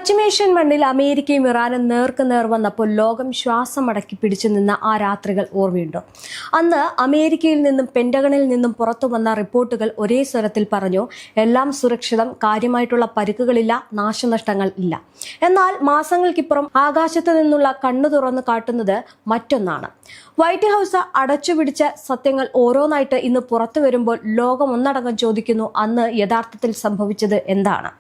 പശ്ചിമേഷ്യൻ മണ്ണിൽ അമേരിക്കയും ഇറാനും നേർക്കുനേർ വന്നപ്പോൾ ലോകം ശ്വാസം അടക്കി പിടിച്ചു നിന്ന ആ രാത്രികൾ ഓർമ്മയുണ്ടോ? അന്ന് അമേരിക്കയിൽ നിന്നും പെന്റഗണിൽ നിന്നും പുറത്തു വന്ന റിപ്പോർട്ടുകൾ ഒരേ സ്വരത്തിൽ പറഞ്ഞു, എല്ലാം സുരക്ഷിതം, കാര്യമായിട്ടുള്ള പരിക്കുകളില്ല, നാശനഷ്ടങ്ങൾ ഇല്ല. എന്നാൽ മാസങ്ങൾക്കിപ്പുറം ആകാശത്ത് നിന്നുള്ള കണ്ണു തുറന്നു കാട്ടുന്നത് മറ്റൊന്നാണ്. വൈറ്റ് ഹൗസ് അടച്ചുപിടിച്ച സത്യങ്ങൾ ഓരോന്നായിട്ട് ഇന്ന് പുറത്തു വരുമ്പോൾ ലോകം ഒന്നടങ്കം ചോദിക്കുന്നു, അന്ന് യഥാർത്ഥത്തിൽ സംഭവിച്ചത് എന്താണ്?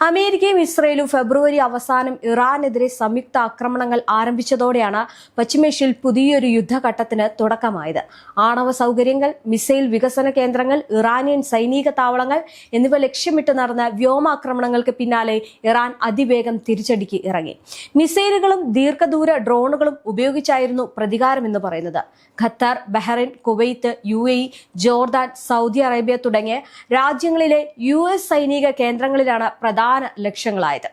അമേരിക്കയും ഇസ്രയേലും ഫെബ്രുവരി അവസാനം ഇറാനെതിരെ സംയുക്ത ആക്രമണങ്ങൾ ആരംഭിച്ചതോടെയാണ് പശ്ചിമേഷ്യയിൽ പുതിയൊരു യുദ്ധഘട്ടത്തിന് തുടക്കമായത്. ആണവ സൗകര്യങ്ങൾ, മിസൈൽ വികസന കേന്ദ്രങ്ങൾ, ഇറാനിയൻ സൈനിക താവളങ്ങൾ എന്നിവ ലക്ഷ്യമിട്ട് നടന്ന വ്യോമാക്രമണങ്ങൾക്ക് പിന്നാലെ ഇറാൻ അതിവേഗം തിരിച്ചടിക്ക് ഇറങ്ങി. മിസൈലുകളും ദീർഘദൂര ഡ്രോണുകളും ഉപയോഗിച്ചായിരുന്നു പ്രതികാരമെന്ന് പറയുന്നത്. Qatar, Bahrain, Kuwait, UAE, Jordan, Saudi Arabia തുടങ്ങിയ രാജ്യങ്ങളിലെ US സൈനിക കേന്ദ്രങ്ങളിലാണ് പ്രധാന ലക്ഷ്യങ്ങളായത്.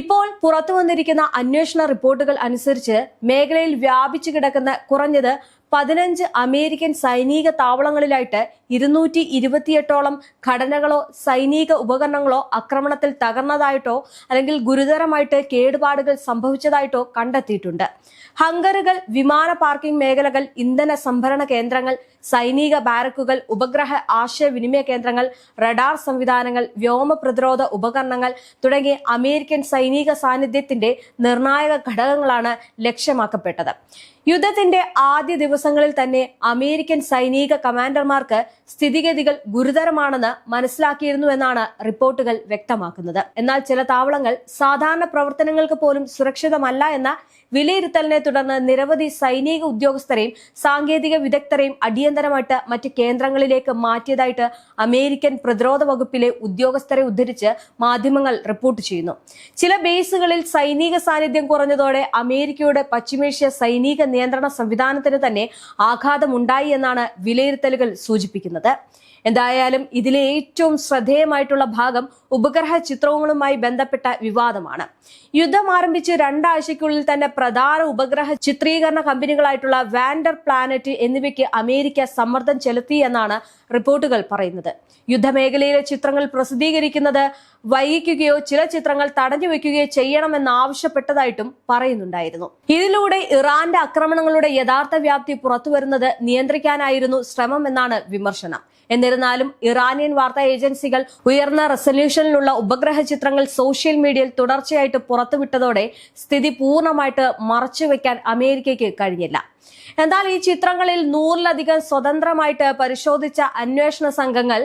ഇപ്പോൾ പുറത്തു വന്നിരിക്കുന്ന അന്വേഷണ റിപ്പോർട്ടുകൾ അനുസരിച്ച് മേഖലയിൽ വ്യാപിച്ചു കിടക്കുന്ന കുറഞ്ഞത് 15 അമേരിക്കൻ സൈനിക താവളങ്ങളിലായിട്ട് 228ഓളം ഘടനകളോ സൈനിക ഉപകരണങ്ങളോ ആക്രമണത്തിൽ തകർന്നതായിട്ടോ അല്ലെങ്കിൽ ഗുരുതരമായിട്ട് കേടുപാടുകൾ സംഭവിച്ചതായിട്ടോ കണ്ടെത്തിയിട്ടുണ്ട്. ഹങ്കറുകൾ, വിമാന പാർക്കിംഗ് മേഖലകൾ, ഇന്ധന സംഭരണ കേന്ദ്രങ്ങൾ, സൈനിക ബാരക്കുകൾ, ഉപഗ്രഹ ആശയവിനിമയ കേന്ദ്രങ്ങൾ, റഡാർ സംവിധാനങ്ങൾ, വ്യോമ പ്രതിരോധ ഉപകരണങ്ങൾ തുടങ്ങിയ അമേരിക്കൻ സൈനിക സാന്നിധ്യത്തിന്റെ നിർണായക ഘടകങ്ങളാണ് ലക്ഷ്യമാക്കപ്പെട്ടത്. യുദ്ധത്തിന്റെ ആദ്യ ദിവസങ്ങളിൽ തന്നെ അമേരിക്കൻ സൈനിക കമാൻഡർമാർക്ക് സ്ഥിതിഗതികൾ ഗുരുതരമാണെന്ന് മനസ്സിലാക്കിയിരുന്നുവെന്നാണ് റിപ്പോർട്ടുകൾ വ്യക്തമാക്കുന്നത്. എന്നാൽ ചില താവളങ്ങൾ സാധാരണ പ്രവർത്തനങ്ങൾക്ക് പോലും സുരക്ഷിതമല്ല എന്ന വിലയിരുത്തലിനെ തുടർന്ന് നിരവധി സൈനിക ഉദ്യോഗസ്ഥരെയും സാങ്കേതിക വിദഗ്ധരെയും അടിയന്തരമായിട്ട് മറ്റ് കേന്ദ്രങ്ങളിലേക്ക് മാറ്റിയതായിട്ട് അമേരിക്കൻ പ്രതിരോധ വകുപ്പിലെ ഉദ്യോഗസ്ഥരെ ഉദ്ധരിച്ച് മാധ്യമങ്ങൾ റിപ്പോർട്ട് ചെയ്യുന്നു. ചില ബേസുകളിൽ സൈനിക സാന്നിധ്യം കുറഞ്ഞതോടെ അമേരിക്കയുടെ പശ്ചിമേഷ്യ സൈനിക നിയന്ത്രണ സംവിധാനത്തിന് തന്നെ ആഘാതമുണ്ടായി എന്നാണ് വിലയിരുത്തലുകൾ സൂചിപ്പിക്കുന്നത്. എന്തായാലും ഇതിലെ ഏറ്റവും ശ്രദ്ധേയമായിട്ടുള്ള ഭാഗം ഉപഗ്രഹ ചിത്രങ്ങളുമായി ബന്ധപ്പെട്ട വിവാദമാണ്. യുദ്ധം ആരംഭിച്ച് 2 ആഴ്ചയ്ക്കുള്ളിൽ തന്നെ പ്രധാന ഉപഗ്രഹ ചിത്രീകരണ കമ്പനികളായിട്ടുള്ള വാൻഡർ പ്ലാനറ്റ് എന്നിവയ്ക്ക് അമേരിക്ക സമ്മർദ്ദം ചെലുത്തി എന്നാണ് റിപ്പോർട്ടുകൾ പറയുന്നത്. യുദ്ധമേഖലയിലെ ചിത്രങ്ങൾ പ്രസിദ്ധീകരിക്കുന്നത് വൈകിക്കുകയോ ചില ചിത്രങ്ങൾ തടഞ്ഞു വെക്കുകയോ ചെയ്യണമെന്നാവശ്യപ്പെട്ടതായിട്ടും പറയുന്നുണ്ടായിരുന്നു. ഇതിലൂടെ ഇറാന്റെ ആക്രമണങ്ങളുടെ യഥാർത്ഥ വ്യാപ്തി പുറത്തുവരുന്നത് നിയന്ത്രിക്കാനായിരുന്നു ശ്രമം എന്നാണ് വിമർശനം. എന്നിരുന്നാലും ഇറാനിയൻ വാർത്താ ഏജൻസികൾ ഉയർന്ന റെസല്യൂഷനിലുള്ള ഉപഗ്രഹ ചിത്രങ്ങൾ സോഷ്യൽ മീഡിയയിൽ തുടർച്ചയായിട്ട് പുറത്തുവിട്ടതോടെ സ്ഥിതി പൂർണ്ണമായിട്ട് മറച്ചുവെക്കാൻ അമേരിക്കയ്ക്ക് കഴിഞ്ഞില്ല. എന്നാൽ ഈ ചിത്രങ്ങളിൽ 100-ലധികം സ്വതന്ത്രമായിട്ട് പരിശോധിച്ച അന്വേഷണ സംഘങ്ങൾ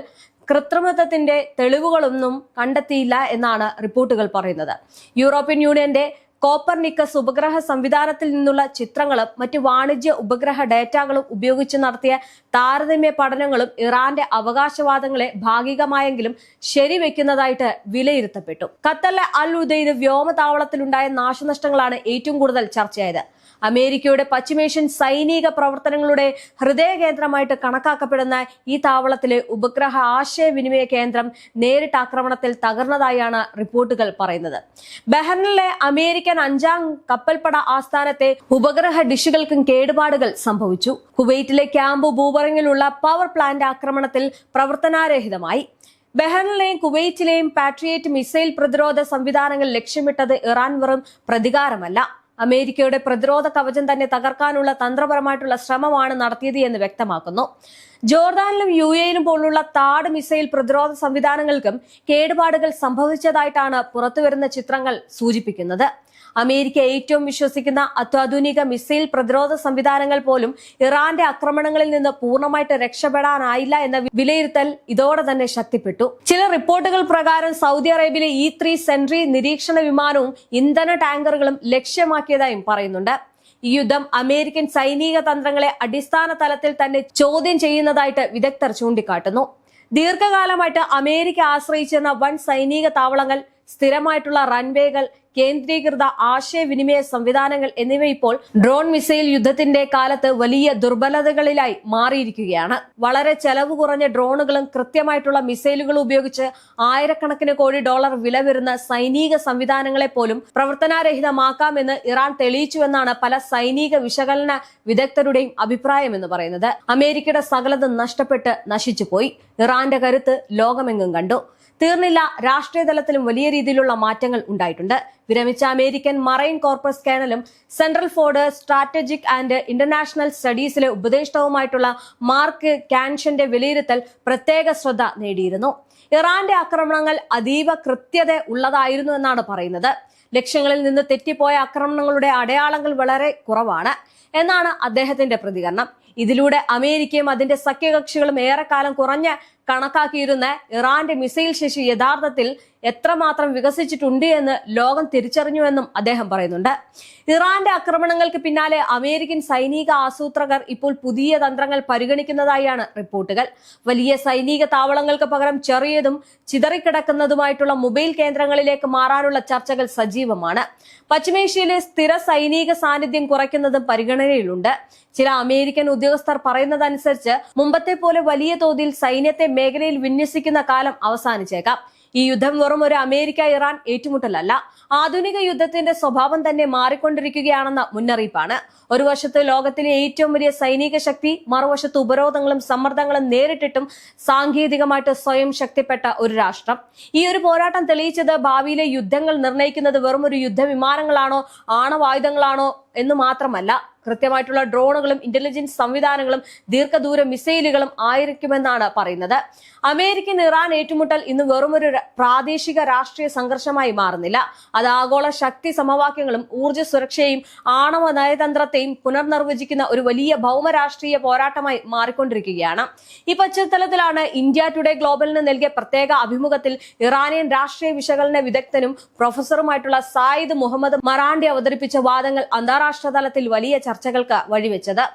കൃത്രിമത്വത്തിന്റെ തെളിവുകളൊന്നും കണ്ടെത്തിയില്ല എന്നാണ് റിപ്പോർട്ടുകൾ പറയുന്നത്. യൂറോപ്യൻ യൂണിയന്റെ കോപ്പർനിക്കസ് ഉപഗ്രഹ സംവിധാനത്തിൽ നിന്നുള്ള ചിത്രങ്ങളും മറ്റ് വാണിജ്യ ഉപഗ്രഹ ഡേറ്റകളും ഉപയോഗിച്ച് നടത്തിയ താരതമ്യ പഠനങ്ങളും ഇറാന്റെ അവകാശവാദങ്ങളെ ഭാഗികമായെങ്കിലും ശരിവെക്കുന്നതായിട്ട് വിലയിരുത്തപ്പെട്ടു. ഖത്തറിലെ അൽ ഉദൈദ് വ്യോമതാവളത്തിലുണ്ടായ നാശനഷ്ടങ്ങളാണ് ഏറ്റവും കൂടുതൽ ചർച്ചയായത്. അമേരിക്കയുടെ പശ്ചിമേഷ്യൻ സൈനിക പ്രവർത്തനങ്ങളുടെ ഹൃദയ കേന്ദ്രമായിട്ട് കണക്കാക്കപ്പെടുന്ന ഈ താവളത്തിലെ ഉപഗ്രഹ ആശയവിനിമയ കേന്ദ്രം നേരിട്ട് ആക്രമണത്തിൽ തകർന്നതായാണ് റിപ്പോർട്ടുകൾ പറയുന്നത്. ബഹ്റൈനിലെ അമേരിക്കൻ 5ാം കപ്പൽപ്പട ആസ്ഥാനത്തെ ഉപഗ്രഹ ഡിഷുകൾക്കും കേടുപാടുകൾ സംഭവിച്ചു. കുവൈറ്റിലെ ക്യാമ്പ് ബൂബറിങ്ങിലുള്ള പവർ പ്ലാന്റ് ആക്രമണത്തിൽ പ്രവർത്തനാരഹിതമായി. ബഹ്റൈനിലെയും കുവൈറ്റിലെയും പാട്രിയറ്റ് മിസൈൽ പ്രതിരോധ സംവിധാനങ്ങൾ ലക്ഷ്യമിട്ടത് ഇറാൻ വെറും പ്രതികാരമല്ല, അമേരിക്കയുടെ പ്രതിരോധ കവചം തന്നെ തകർക്കാനുള്ള തന്ത്രപരമായിട്ടുള്ള ശ്രമമാണ് നടത്തിയത് എന്ന് വ്യക്തമാക്കുന്നു. ജോർദാനിലും UAE-ലും പോലുള്ള താഡ് മിസൈൽ പ്രതിരോധ സംവിധാനങ്ങൾക്കും കേടുപാടുകൾ സംഭവിച്ചതായിട്ടാണ് പുറത്തുവരുന്ന ചിത്രങ്ങൾ സൂചിപ്പിക്കുന്നത്. അമേരിക്ക ഏറ്റവും വിശ്വസിക്കുന്ന അത്യാധുനിക മിസൈൽ പ്രതിരോധ സംവിധാനങ്ങൾ പോലും ഇറാന്റെ ആക്രമണങ്ങളിൽ നിന്ന് പൂർണ്ണമായിട്ട് രക്ഷപ്പെടാനായില്ല എന്ന വിലയിരുത്തൽ ഇതോടെ തന്നെ ശക്തിപ്പെട്ടു. ചില റിപ്പോർട്ടുകൾ പ്രകാരം സൗദി അറേബ്യയിലെ E-3 സെൻട്രി നിരീക്ഷണ വിമാനവും ഇന്ധന ടാങ്കറുകളും ലക്ഷ്യമാക്കിയതായും പറയുന്നുണ്ട്. ഈ യുദ്ധം അമേരിക്കൻ സൈനിക തന്ത്രങ്ങളെ അടിസ്ഥാന തലത്തിൽ തന്നെ ചോദ്യം ചെയ്യുന്നതായിട്ട് വിദഗ്ധർ ചൂണ്ടിക്കാട്ടുന്നു. ദീർഘകാലമായിട്ട് അമേരിക്ക ആശ്രയിച്ചിരുന്ന വൻ സൈനിക താവളങ്ങൾ, സ്ഥിരമായിട്ടുള്ള റൺവേകൾ, കേന്ദ്രീകൃത ആശയവിനിമയ സംവിധാനങ്ങൾ എന്നിവ ഇപ്പോൾ ഡ്രോൺ മിസൈൽ യുദ്ധത്തിന്റെ കാലത്ത് വലിയ ദുർബലതകളിലായി മാറിയിരിക്കുകയാണ്. വളരെ ചെലവ് കുറഞ്ഞ ഡ്രോണുകളും കൃത്യമായിട്ടുള്ള മിസൈലുകളും ഉപയോഗിച്ച് ആയിരക്കണക്കിന് കോടി ഡോളർ വില വരുന്ന സൈനിക സംവിധാനങ്ങളെ പോലും പ്രവർത്തനാരഹിതമാക്കാമെന്ന് ഇറാൻ തെളിയിച്ചുവെന്നാണ് പല സൈനിക വിശകലന വിദഗ്ധരുടെയും അഭിപ്രായം എന്ന് പറയുന്നത്. അമേരിക്കയുടെ സകലതും നഷ്ടപ്പെട്ട് നശിച്ചുപോയി. ഇറാന്റെ കരുത്ത് ലോകമെങ്ങും കണ്ടു. തീർന്നില്ല, രാഷ്ട്രീയ തലത്തിലും വലിയ രീതിയിലുള്ള മാറ്റങ്ങൾ ഉണ്ടായിട്ടുണ്ട്. വിരമിച്ച അമേരിക്കൻ മറൈൻ കോർപ്പസ് കേണലും central for strategic and international സ്റ്റഡീസിലെ ഉപദേഷ്ടാവുമായിട്ടുള്ള മാർക്ക് കാൻഷന്റെ വിലയിരുത്തൽ പ്രത്യേക ശ്രദ്ധ നേടിയിരുന്നു. ഇറാന്റെ ആക്രമണങ്ങൾ അതീവ കൃത്യത ഉള്ളതായിരുന്നു എന്നാണ് പറയുന്നത്. ലക്ഷ്യങ്ങളിൽ നിന്ന് തെറ്റിപ്പോയ ആക്രമണങ്ങളുടെ അടയാളങ്ങൾ വളരെ കുറവാണ് എന്നാണ് അദ്ദേഹത്തിന്റെ പ്രതികരണം. ഇതിലൂടെ അമേരിക്കയും അതിന്റെ സഖ്യകക്ഷികളും ഏറെക്കാലം കുറഞ്ഞ കണക്കാക്കിയിരുന്ന ഇറാന്റെ മിസൈൽ ശേഷി യഥാർത്ഥത്തിൽ എത്രമാത്രം വികസിച്ചിട്ടുണ്ട് എന്ന് ലോകം തിരിച്ചറിഞ്ഞുവെന്നും അദ്ദേഹം പറയുന്നുണ്ട്. ഇറാന്റെ ആക്രമണങ്ങൾക്ക് പിന്നാലെ അമേരിക്കൻ സൈനിക ആസൂത്രകർ ഇപ്പോൾ പുതിയ തന്ത്രങ്ങൾ പരിഗണിക്കുന്നതായാണ് റിപ്പോർട്ടുകൾ. വലിയ സൈനിക താവളങ്ങൾക്ക് പകരം ചെറിയതും ചിതറിക്കിടക്കുന്നതുമായിട്ടുള്ള മൊബൈൽ കേന്ദ്രങ്ങളിലേക്ക് മാറാനുള്ള ചർച്ചകൾ സജീവമാണ്. പശ്ചിമേഷ്യയിലെ സ്ഥിര സൈനിക സാന്നിധ്യം കുറയ്ക്കുന്നതും പരിഗണനയിലുണ്ട്. ചില അമേരിക്കൻ ഉദ്യോഗസ്ഥർ പറയുന്നതനുസരിച്ച് മുമ്പത്തെ പോലെ വലിയ തോതിൽ സൈന്യത്തെ മേഖലയിൽ വിന്യസിക്കുന്ന കാലം അവസാനിച്ചേക്കാം. ഈ യുദ്ധം വെറും ഒരു അമേരിക്ക ഇറാൻ ഏറ്റുമുട്ടലല്ല, ആധുനിക യുദ്ധത്തിന്റെ സ്വഭാവം തന്നെ മാറിക്കൊണ്ടിരിക്കുകയാണെന്ന മുന്നറിയിപ്പാണ്. ഒരു വശത്ത് ലോകത്തിലെ ഏറ്റവും വലിയ സൈനിക ശക്തി, മറുവശത്ത് ഉപരോധങ്ങളും സമ്മർദ്ദങ്ങളും നേരിട്ടിട്ടും സാങ്കേതികമായിട്ട് സ്വയം ശക്തിപ്പെട്ട ഒരു രാഷ്ട്രം. ഈ ഒരു പോരാട്ടം തെളിയിച്ചത് ഭാവിയിലെ യുദ്ധങ്ങൾ നിർണ്ണയിക്കുന്നത് വെറും ഒരു യുദ്ധവിമാനങ്ങളാണോ ആണവായുധങ്ങളാണോ എന്ന് മാത്രമല്ല, കൃത്യമായിട്ടുള്ള ഡ്രോണുകളും ഇന്റലിജൻസ് സംവിധാനങ്ങളും ദീർഘദൂര മിസൈലുകളും ആയിരിക്കുമെന്നാണ് പറയുന്നത്. അമേരിക്കൻ ഇറാൻ ഏറ്റുമുട്ടൽ ഇന്ന് വെറുമൊരു പ്രാദേശിക രാഷ്ട്രീയ സംഘർഷമായി മാറുന്നില്ല. അത് ആഗോള ശക്തി സമവാക്യങ്ങളും ഊർജ്ജ സുരക്ഷയും ആണവ നയതന്ത്രത്തെയും പുനർനിർവചിക്കുന്ന ഒരു വലിയ ഭൗമരാഷ്ട്രീയ പോരാട്ടമായി മാറിക്കൊണ്ടിരിക്കുകയാണ്. ഈ പശ്ചാത്തലത്തിലാണ് ഇന്ത്യ ടുഡേ ഗ്ലോബലിന് നൽകിയ പ്രത്യേക അഭിമുഖത്തിൽ ഇറാനിയൻ രാഷ്ട്രീയ വിശകലന വിദഗ്ധനും പ്രൊഫസറുമായിട്ടുള്ള സായിദ് മുഹമ്മദ് മറാണ്ടി അവതരിപ്പിച്ച വാദങ്ങൾ അന്താരാഷ്ട്ര തലത്തിൽ വലിയ ചർച്ചകൾക്ക് വഴിവെച്ചത്.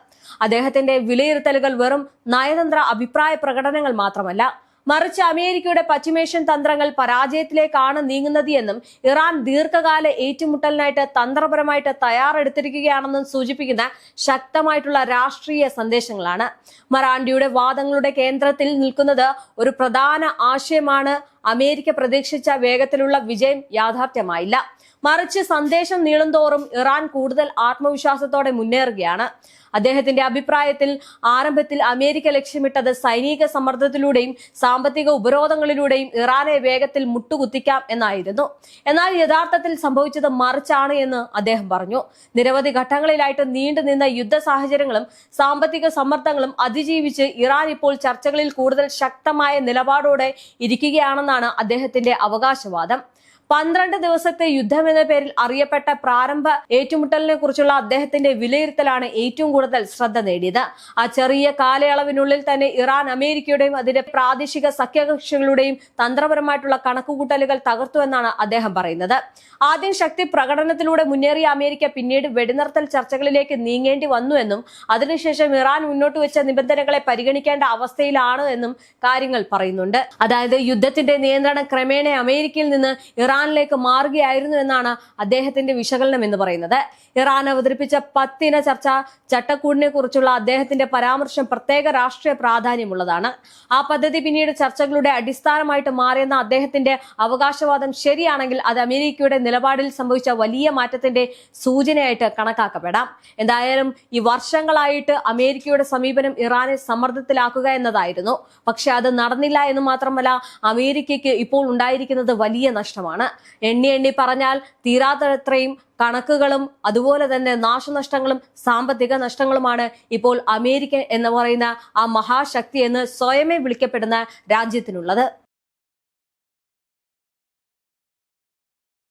അദ്ദേഹത്തിന്റെ വിലയിരുത്തലുകൾ വെറും നയതന്ത്ര അഭിപ്രായ പ്രകടനങ്ങൾ മാത്രമല്ല, മറിച്ച് അമേരിക്കയുടെ പശ്ചിമേഷ്യൻ തന്ത്രങ്ങൾ പരാജയത്തിലേക്കാണ് നീങ്ങുന്നത് എന്നും ഇറാൻ ദീർഘകാല ഏറ്റുമുട്ടലിനായിട്ട് തന്ത്രപരമായിട്ട് തയ്യാറെടുത്തിരിക്കുകയാണെന്നും സൂചിപ്പിക്കുന്ന ശക്തമായിട്ടുള്ള രാഷ്ട്രീയ സന്ദേശങ്ങളാണ്. മറാണ്ടിയുടെ വാദങ്ങളുടെ കേന്ദ്രത്തിൽ നിൽക്കുന്നത് ഒരു പ്രധാന ആശയമാണ്: അമേരിക്ക പ്രതീക്ഷിച്ച വേഗത്തിലുള്ള വിജയം യാഥാർത്ഥ്യമായില്ല, മറിച്ച് സന്ദേശം നീളുന്തോറും ഇറാൻ കൂടുതൽ ആത്മവിശ്വാസത്തോടെ മുന്നേറുകയാണ്. അദ്ദേഹത്തിന്റെ അഭിപ്രായത്തിൽ ആരംഭത്തിൽ അമേരിക്ക ലക്ഷ്യമിട്ടത് സൈനിക സമ്മർദ്ദത്തിലൂടെയും സാമ്പത്തിക ഉപരോധങ്ങളിലൂടെയും ഇറാനെ വേഗത്തിൽ മുട്ടുകുത്തിക്കാം എന്നായിരുന്നു. എന്നാൽ യഥാർത്ഥത്തിൽ സംഭവിച്ചത് മറിച്ചാണ് എന്ന് അദ്ദേഹം പറഞ്ഞു. നിരവധി ഘട്ടങ്ങളിലായിട്ട് നീണ്ടുനിന്ന യുദ്ധ സാഹചര്യങ്ങളും സാമ്പത്തിക സമ്മർദ്ദങ്ങളും അതിജീവിച്ച് ഇറാൻ ഇപ്പോൾ ചർച്ചകളിൽ കൂടുതൽ ശക്തമായ നിലപാടോടെ ഇരിക്കുകയാണെന്നാണ് അദ്ദേഹത്തിന്റെ അവകാശവാദം. 12 ദിവസത്തെ യുദ്ധം എന്ന പേരിൽ അറിയപ്പെട്ട പ്രാരംഭ ഏറ്റുമുട്ടലിനെ കുറിച്ചുള്ള അദ്ദേഹത്തിന്റെ വിലയിരുത്തലാണ് ഏറ്റവും കൂടുതൽ ശ്രദ്ധ നേടിയത്. ആ ചെറിയ കാലയളവിനുള്ളിൽ തന്നെ ഇറാൻ അമേരിക്കയുടെയും അതിന്റെ പ്രാദേശിക സഖ്യകക്ഷികളുടെയും തന്ത്രപരമായിട്ടുള്ള കണക്കുകൂട്ടലുകൾ തകർത്തുവെന്നാണ് അദ്ദേഹം പറയുന്നത്. ആദ്യം ശക്തി പ്രകടനത്തിലൂടെ മുന്നേറിയ അമേരിക്ക പിന്നീട് വെടിനിർത്തൽ ചർച്ചകളിലേക്ക് നീങ്ങേണ്ടി വന്നുവെന്നും അതിനുശേഷം ഇറാൻ മുന്നോട്ട് വെച്ച നിബന്ധനകളെ പരിഗണിക്കേണ്ട അവസ്ഥയിലാണ് എന്നും കാര്യങ്ങൾ പറയുന്നുണ്ട്. അതായത് യുദ്ധത്തിന്റെ നിയന്ത്രണം ക്രമേണ അമേരിക്കയിൽ നിന്ന് ഇറാനിലേക്ക് മാറുകയായിരുന്നു എന്നാണ് അദ്ദേഹത്തിന്റെ വിശകലനം എന്ന് പറയുന്നത്. ഇറാൻ അവതരിപ്പിച്ച 10 ഇന ചർച്ചാ ചട്ടക്കൂടിനെ കുറിച്ചുള്ള അദ്ദേഹത്തിന്റെ പരാമർശം പ്രത്യേക രാഷ്ട്രീയ പ്രാധാന്യമുള്ളതാണ്. ആ പദ്ധതി പിന്നീട് ചർച്ചകളുടെ അടിസ്ഥാനമായിട്ട് മാറിയെന്ന അദ്ദേഹത്തിന്റെ അവകാശവാദം ശരിയാണെങ്കിൽ അത് അമേരിക്കയുടെ നിലപാടിൽ സംഭവിച്ച വലിയ മാറ്റത്തിന്റെ സൂചനയായിട്ട് കണക്കാക്കപ്പെടാം. എന്തായാലും ഈ വർഷങ്ങളായിട്ട് അമേരിക്കയുടെ സമീപനം ഇറാനെ സമ്മർദ്ദത്തിലാക്കുക എന്നതായിരുന്നു. പക്ഷെ അത് നടന്നില്ല എന്ന് മാത്രമല്ല, അമേരിക്കയ്ക്ക് ഇപ്പോൾ ഉണ്ടായിരിക്കുന്നത് വലിയ നഷ്ടമാണ്. എണ്ണി പറഞ്ഞാൽ തീരാത്തത്രയും കണക്കുകളും അതുപോലെ തന്നെ നാശനഷ്ടങ്ങളും സാമ്പത്തിക നഷ്ടങ്ങളുമാണ് ഇപ്പോൾ അമേരിക്ക എന്ന് പറയുന്ന ആ മഹാശക്തി എന്ന് സ്വയമേ വിളിക്കപ്പെടുന്ന രാജ്യത്തിനുള്ളത്.